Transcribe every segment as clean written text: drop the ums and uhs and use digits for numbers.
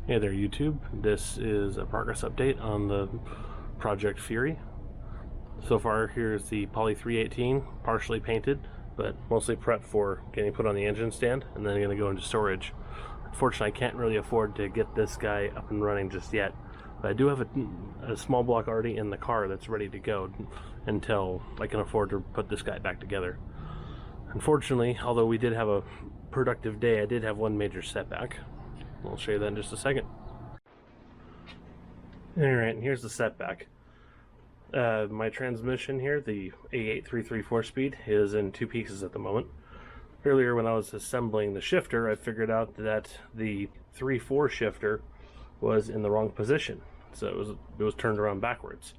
Hey there YouTube, this is a progress update on the Project Fury. So far here's the Poly 318, partially painted, but mostly prepped for getting put on the engine stand and then going to go into storage. Unfortunately I can't really afford to get this guy up and running just yet, but I do have a small block already in the car that's ready to go until I can afford to put this guy back together. Unfortunately, although we did have a productive day, I did have one major setback. I'll show you that in just a second. Alright, and here's the setback. My transmission here, the A833 4-speed, is in two pieces at the moment. Earlier when I was assembling the shifter, I figured out that the 3/4 shifter was in the wrong position. So it was turned around backwards.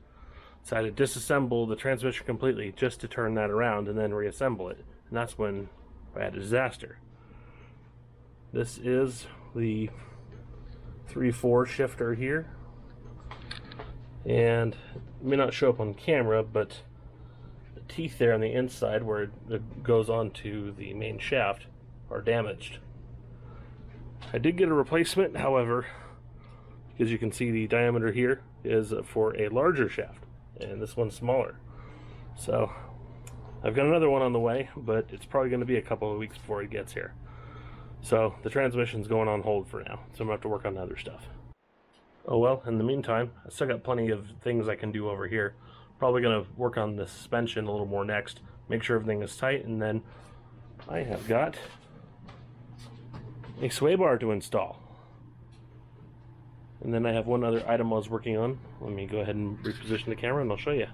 So I had to disassemble the transmission completely just to turn that around and then reassemble it. And that's when I had a disaster. This is the 3/4 shifter here, and it may not show up on camera, but the teeth there on the inside where it goes onto the main shaft are damaged. I did get a replacement, however, as you can see the diameter here is for a larger shaft and this one's smaller. So I've got another one on the way, but it's probably going to be a couple of weeks before it gets here. So the transmission's going on hold for now, so I'm going to have to work on other stuff. Oh well, in the meantime, I still got plenty of things I can do over here. Probably going to work on the suspension a little more next, make sure everything is tight, and then I have got a sway bar to install. And then I have one other item I was working on. Let me go ahead and reposition the camera and I'll show you.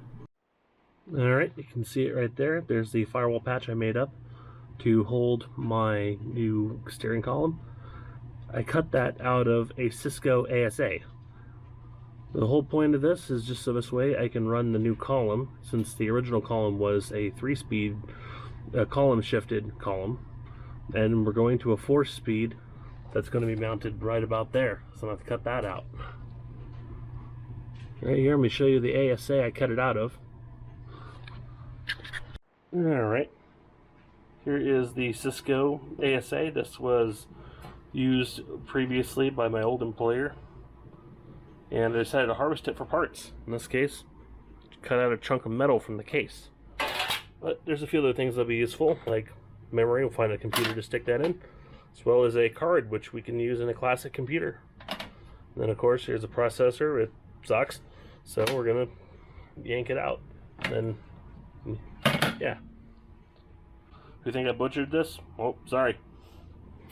Alright, you can see it right there. There's the firewall patch I made up to hold my new steering column. I cut that out of a Cisco ASA. The whole point of this is just so this way I can run the new column, since the original column was a 3-speed column shifted column, and we're going to a 4-speed that's going to be mounted right about there, so I'm going to have to cut that out. Right here, let me show you the ASA I cut it out of. Alright. Here is the Cisco ASA. This was used previously by my old employer, and I decided to harvest it for parts. In this case, cut out a chunk of metal from the case. But there's a few other things that'll be useful, like memory. We'll find a computer to stick that in, as well as a card, which we can use in a classic computer. And then of course here's a processor. It sucks, so we're gonna yank it out. And then, yeah. You think I butchered this? Oh, sorry.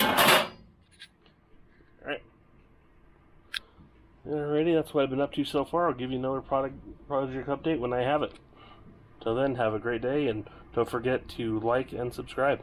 Alright. Alrighty, that's what I've been up to so far. I'll give you another project update when I have it. Till then, have a great day, and don't forget to like and subscribe.